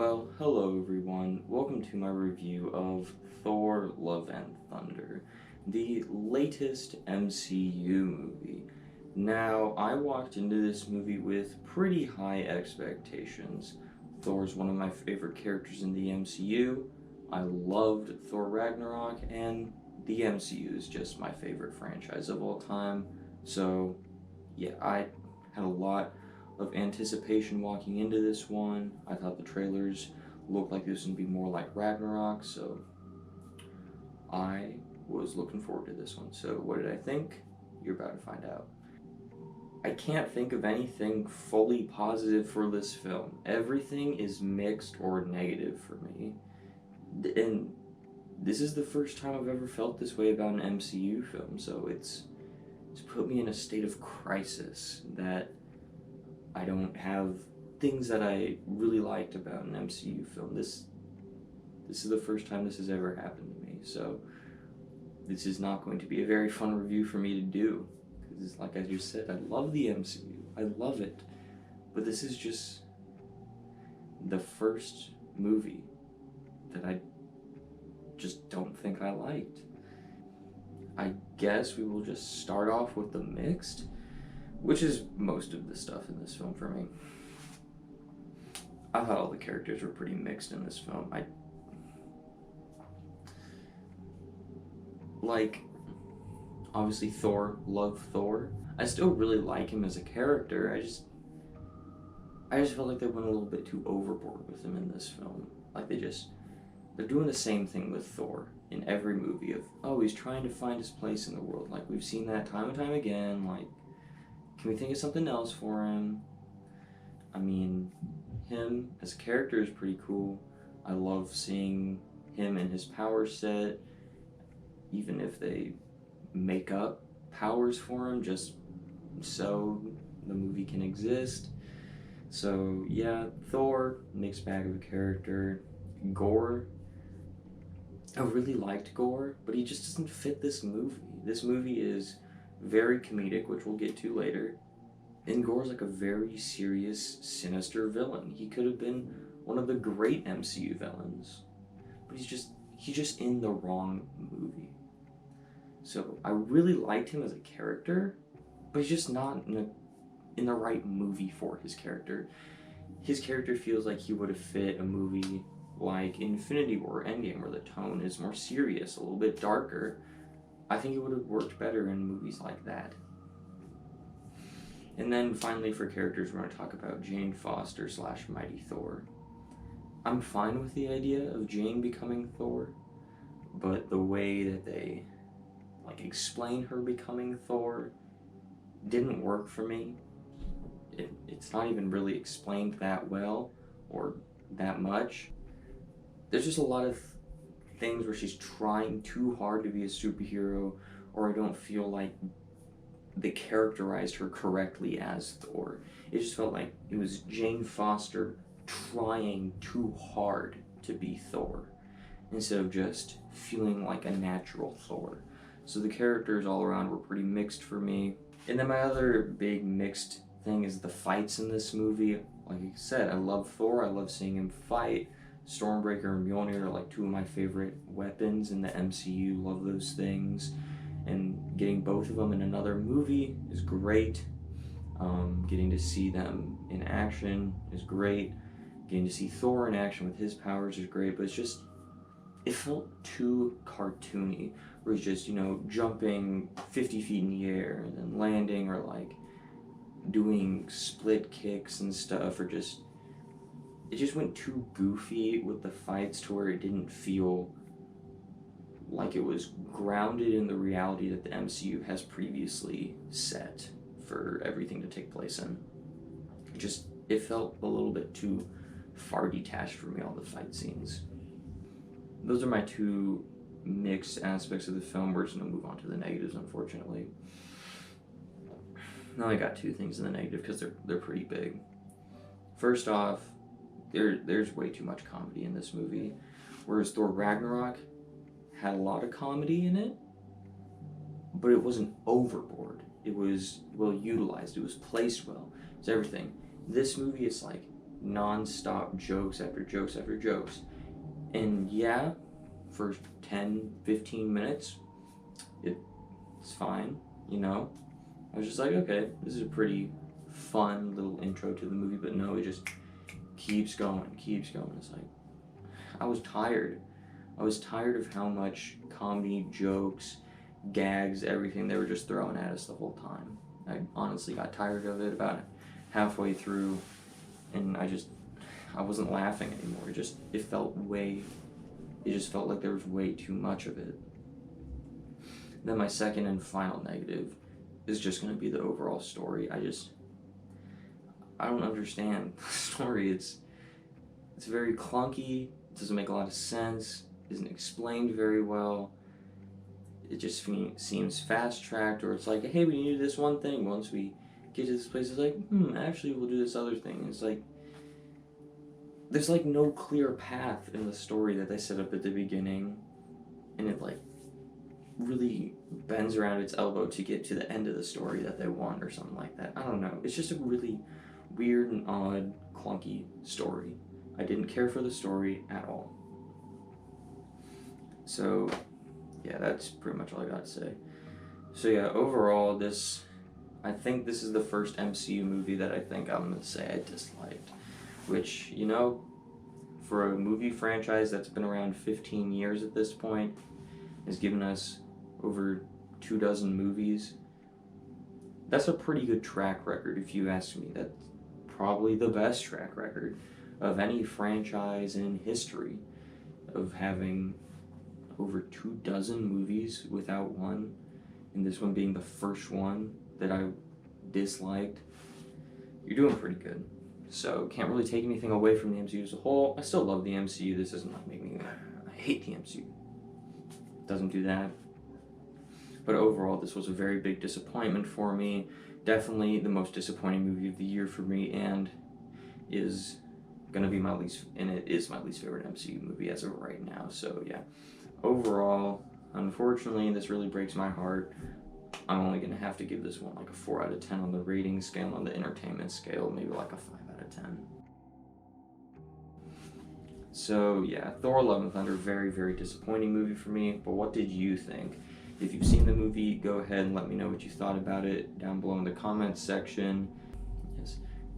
Well, hello everyone. Welcome to my review of Thor: Love and Thunder, the latest MCU movie. Now, I walked into this movie with pretty high expectations. Thor's one of my favorite characters in the MCU. I loved Thor Ragnarok, and the MCU is just my favorite franchise of all time. So, yeah, I had a lot of anticipation walking into this one. I thought the trailers looked like this would be more like Ragnarok, so I was looking forward to this one. So what did I think? You're about to find out. I can't think of anything fully positive for this film. Everything is mixed or negative for me. And this is the first time I've ever felt this way about an MCU film, so it's put me in a state of crisis that I don't have things that I really liked about an MCU film. This is the first time this has ever happened to me, so this is not going to be a very fun review for me to do. Because like I just said, I love the MCU. I love it. But this is just the first movie that I just don't think I liked. I guess we will just start off with the mixed, which is most of the stuff in this film for me. I thought all the characters were pretty mixed in this film. Obviously Thor, love Thor. I still really like him as a character. I just felt like they went a little bit too overboard with him in this film. Like they're doing the same thing with Thor in every movie of, oh, he's trying to find his place in the world. Like, we've seen that time and time again. Like, can we think of something else for him? I mean, him as a character is pretty cool. I love seeing him and his power set, even if they make up powers for him just so the movie can exist. So yeah, Thor, mixed bag of a character. Gore, I really liked Gore, but he just doesn't fit this movie. This movie is very comedic, which we'll get to later. And Gore's like a very serious, sinister villain. He could have been one of the great MCU villains, but he's just in the wrong movie. So I really liked him as a character, but he's just not in the right movie for his character. His character feels like he would have fit a movie like Infinity War, Endgame, where the tone is more serious, a little bit darker. I think it would have worked better in movies like that. And then finally, for characters, we're going to talk about Jane Foster / Mighty Thor. I'm fine with the idea of Jane becoming Thor, but the way that they explain her becoming Thor didn't work for me. It's not even really explained that well or that much. There's just a lot of things where she's trying too hard to be a superhero, or I don't feel like they characterized her correctly as Thor. It just felt like it was Jane Foster trying too hard to be Thor, instead of just feeling like a natural Thor. So the characters all around were pretty mixed for me. And then my other big mixed thing is the fights in this movie. Like I said, I love Thor, I love seeing him fight. Stormbreaker and Mjolnir are like two of my favorite weapons in the MCU, love those things. And getting both of them in another movie is great. Getting to see them in action is great. Getting to see Thor in action with his powers is great, but it felt too cartoony, where he's just, jumping 50 feet in the air and then landing, or like doing split kicks and stuff, or it just went too goofy with the fights to where it didn't feel like it was grounded in the reality that the MCU has previously set for everything to take place in. It felt a little bit too far detached for me, all the fight scenes. Those are my two mixed aspects of the film. We're just going to move on to the negatives, unfortunately. Now I got two things in the negative because they're pretty big. First off, there's way too much comedy in this movie, whereas Thor Ragnarok had a lot of comedy in it, but it wasn't overboard. It was well utilized. It was placed well. It's everything. This movie is like non-stop jokes after jokes after jokes. And yeah, for 10-15 minutes, it's fine, you know? I was just like, okay, this is a pretty fun little intro to the movie, but no, it just keeps going. It's like, I was tired. I was tired of how much comedy, jokes, gags, everything they were just throwing at us the whole time. I honestly got tired of it about halfway through, and I wasn't laughing anymore. It just felt like there was way too much of it. Then my second and final negative is just going to be the overall story. I don't understand the story. It's very clunky. It doesn't make a lot of sense. Isn't explained very well. It just seems fast-tracked, or it's like, hey, we need this one thing. Once we get to this place, it's like, actually, we'll do this other thing. It's like, there's like no clear path in the story that they set up at the beginning, and it like really bends around its elbow to get to the end of the story that they want, or something like that. I don't know. It's just a really weird and odd, clunky story. I didn't care for the story at all. So, yeah, that's pretty much all I got to say. So yeah, overall, I think this is the first MCU movie that I think I'm going to say I disliked. Which, you know, for a movie franchise that's been around 15 years at this point, has given us over 24 movies, that's a pretty good track record if you ask me. That's probably the best track record of any franchise in history, of having over 24 movies without one, and this one being the first one that I disliked. You're doing pretty good. So, can't really take anything away from the MCU as a whole. I still love the MCU. This doesn't like make me, I hate the MCU. Doesn't do that. But overall, this was a very big disappointment for me. Definitely the most disappointing movie of the year for me, and is gonna be it is my least favorite MCU movie as of right now. So yeah, overall, unfortunately, this really breaks my heart. I'm only gonna have to give this one like a 4 out of 10 on the rating scale, on the entertainment scale, maybe like a 5 out of 10. So yeah, Thor: Love and Thunder, very, very disappointing movie for me, but what did you think? If you've seen the movie, go ahead and let me know what you thought about it down below in the comments section. Yes,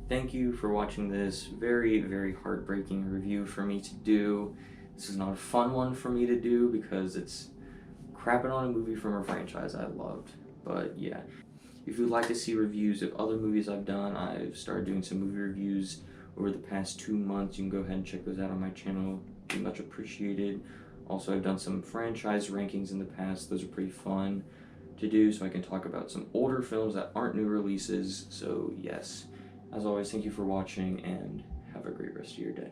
thank you for watching this very, very heartbreaking review for me to do. This is not a fun one for me to do because it's crapping on a movie from a franchise I loved. But yeah, if you'd like to see reviews of other movies I've done, I've started doing some movie reviews over the past 2 months. You can go ahead and check those out on my channel. Be much appreciated. Also, I've done some franchise rankings in the past. Those are pretty fun to do, so I can talk about some older films that aren't new releases. So yes, as always, thank you for watching, and have a great rest of your day.